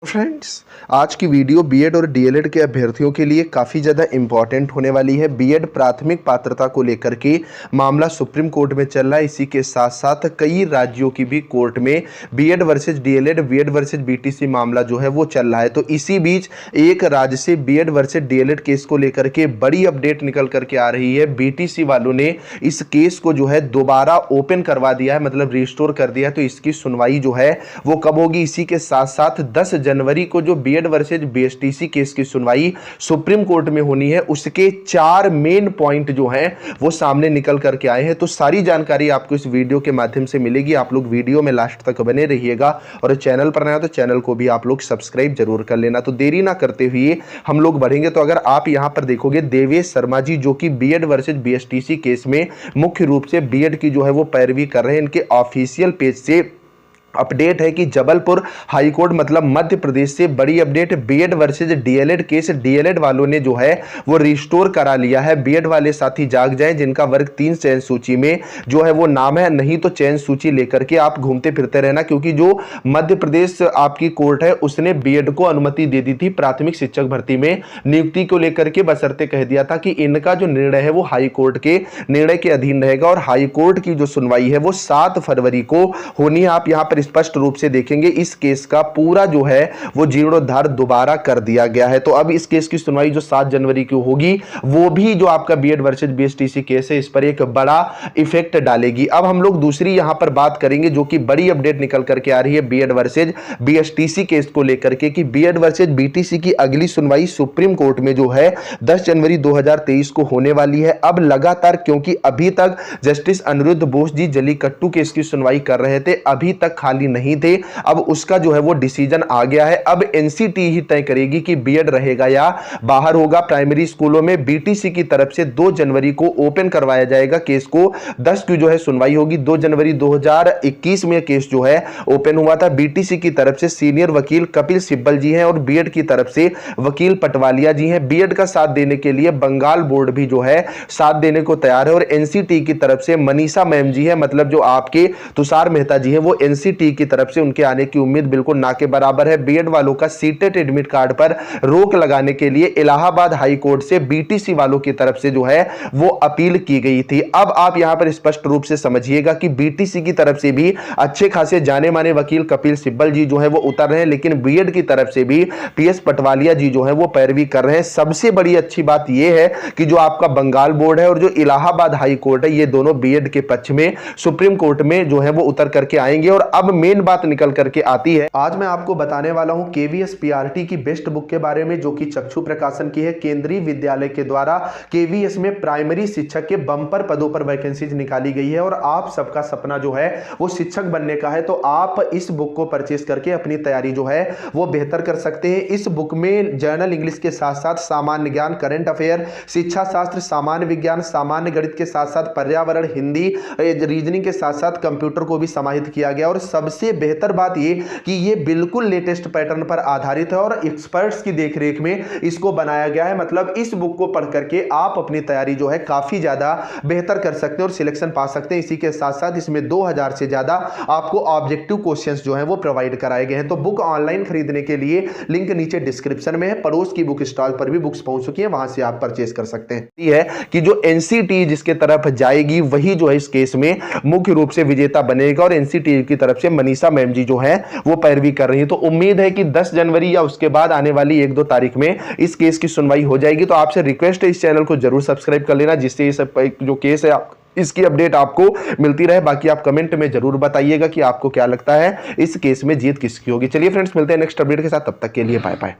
Friends, आज की video BEd और डीएलएड के अभ्यर्थियों के लिए काफ़ी ज़्यादा इम्पॉर्टेंट होने वाली है। बीएड प्राथमिक पात्रता को लेकर के मामला सुप्रीम कोर्ट में चल रहा है। इसी के साथ साथ कई राज्यों की भी कोर्ट में BEd versus DElEd, BEd versus BTC मामला जो है वो चल रहा है। तो इसी बीच एक राज्य से बीएड वर्सेस डीएलएड केस को लेकर के बड़ी अपडेट निकल करके आ रही है। बीटीसी वालों ने इस केस को जो है दोबारा ओपन करवा दिया है, मतलब रिस्टोर कर दिया है। तो इसकी सुनवाई जो है वो कब होगी? इसी के साथ साथ 10 जनवरी को जो बीएड वर्सेस बीएसटीसी केस की सुनवाई सुप्रीम कोर्ट में होनी है, उसके 4 मेन पॉइंट जो हैं वो सामने निकल करके आए हैं। तो सारी जानकारी आपको इस वीडियो के माध्यम से मिलेगी। आप लोग वीडियो में लास्ट तक बने रहिएगा और चैनल पर नया हो तो चैनल को भी आप लोग सब्सक्राइब जरूर कर लेना। तो देरी ना करते हुए हम लोग बढ़ेंगे। तो अगर आप यहां पर देखोगे, देवेश शर्मा जी जो कि बीएड वर्सेस बीएसटीसी केस में मुख्य रूप से बीएड की जो है वो पैरवी कर रहे हैं, इनके ऑफिशियल पेज से अपडेट है कि जबलपुर हाईकोर्ट मतलब मध्य प्रदेश से बड़ी update, BEd versus DElEd case DElEd वालों ने जो है वो रिस्टोर करा लिया है। बीएड वाले साथी जाग जाएं जिनका वर्ग 3 चयन सूची में जो है वो नाम है, नहीं तो चयन सूची लेकर के आप घूमते फिरते रहना, क्योंकि जो मध्य प्रदेश आपकी कोर्ट है उसने बीएड को अनुमति दे दी थी प्राथमिक शिक्षक भर्ती में नियुक्ति को लेकर के, बशर्ते कह दिया था कि इनका जो निर्णय है वो हाईकोर्ट के निर्णय के अधीन रहेगा और हाईकोर्ट की जो सुनवाई है वो 7 फरवरी को होनी है। आप यहां पर स्पष्ट रूप से देखेंगे इस केस का पूरा जो है वो जीर्णोद्धार दोबारा कर दिया गया है। तो अब इस केस की सुनवाई जो 7 जनवरी की होगी वो भी जो आपका बीएड वर्सेस बीएसटीसी केस है इस पर एक बड़ा इफेक्ट डालेगी। अब हम लोग दूसरी यहां पर बात करेंगे जो कि बड़ी अपडेट निकल करके आ रही है बीएड वर्सेस बीएसटीसी केस को लेकर के कि बीएड वर्सेस बीटीसी की अगली सुनवाई सुप्रीम कोर्ट में जो है 10 जनवरी 2023 को होने वाली है। अब लगातार, क्योंकि अभी तक जस्टिस अनिरुद्ध बोस जी जलीकट्टू केस की सुनवाई कर रहे थे, अभी तक खाली नहीं थे, अब उसका जो है वो डिसीजन आ गया है। अब एनसीटी ही तय करेगी कि बीएड रहेगा या बाहर होगा। प्राइमरी स्कूलों में बीटीसी की तरफ से 2 जनवरी को ओपन करवाया जाएगा केस को। 10 की जो है सुनवाई होगी। 2 जनवरी 2021 में केस जो है ओपन हुआ था। बीटीसी की तरफ से सीनियर वकील कपिल सिब्बल जी हैं और बीएड की तरफ से वकील पटवालिया जी हैं। बीएड का साथ देने के लिए बंगाल बोर्ड भी जो है साथ देने को तैयार है और एनसीटी की तरफ से मनीषा मैम जी है, मतलब जो आपके तुषार मेहता जी हैं, वो एनसीटी की तरफ से उनके आने की उम्मीद बिल्कुल ना के बराबर है। बीएड वालों का सीटेट एडमिट कार्ड पर रोक लगाने के लिए इलाहाबाद हाई कोर्ट से बीटीसी वालों की तरफ से जो है वो अपील की गई थी। अब आप यहां पर स्पष्ट रूप से समझिएगा कि बीटीसी की तरफ से भी अच्छे खासे जाने माने वकील कपिल सिब्बल जी जो है वो उतर रहे हैं, लेकिन बीएड की तरफ से भी पीएस पटवालिया जी जो है वो पैरवी कर रहे हैं। सबसे बड़ी अच्छी बात यह है कि जो आपका बंगाल बोर्ड है और जो इलाहाबाद हाई कोर्ट है, ये दोनों बीएड के पक्ष में सुप्रीम कोर्ट में जो है वो उतर करके आएंगे। और अब मेन बात निकल करके आती है, आज मैं आपको बताने वाला हूं केवीएस पीआरटी की बेस्ट बुक के बारे में, जो कि चक्षु प्रकाशन की है। केंद्रीय विद्यालय के द्वारा केवीएस में प्राइमरी शिक्षक के बंपर पदों पर वैकेंसीज निकाली गई है और आप सबका सपना जो है वो शिक्षक बनने का है। तो आप इस बुक को परचेस करके अपनी तैयारी जो है वो बेहतर कर सकते हैं। इस बुक में जर्नल इंग्लिश के साथ साथ सामान्य ज्ञान, करंट अफेयर, शिक्षा शास्त्र, सामान्य विज्ञान, सामान्य गणित के साथ साथ पर्यावरण, हिंदी, रीजनिंग के साथ साथ कंप्यूटर को भी समाहित किया गया। और सबसे बेहतर बात ये कि ये बिल्कुल लेटेस्ट पैटर्न पर आधारित है और एक्सपर्ट्स की देखरेख में इसको बनाया गया है। मतलब इस बुक को पढ़ करके आप अपनी तैयारी जो है काफी ज्यादा बेहतर कर सकते हैं और सिलेक्शन पा सकते हैं। इसी के साथ साथ इसमें 2000 से ज्यादा आपको ऑब्जेक्टिव क्वेश्चंस जो है वो प्रोवाइड कराए गए हैं। तो बुक ऑनलाइन खरीदने के लिए लिंक नीचे डिस्क्रिप्शन में है। पड़ोस की बुक स्टॉल पर भी बुक्स पहुंच चुकी है, वहां से आप परचेस कर सकते हैं। ये है कि जो एनसीटी जिसके तरफ जाएगी वही जो है इस केस में मुख्य रूप से विजेता बनेगा और एनसीटी की तरफ से मनीषा मैम जी जो है वो पैरवी कर रही है। तो उम्मीद है कि 10 जनवरी या उसके बाद आने वाली 1-2 तारीख में इस केस की सुनवाई हो जाएगी। तो आपसे रिक्वेस्ट है इस चैनल को जरूर सब्सक्राइब कर लेना, जिससे ये सब जो केस है इसकी अपडेट आपको मिलती रहे। बाकी आप कमेंट में जरूर बताइएगा कि आपको क्या लगता है इस केस में जीत किसकी होगी। चलिए फ्रेंड्स, मिलते हैं नेक्स्ट अपडेट के साथ, तब तक के लिए बाय बाय।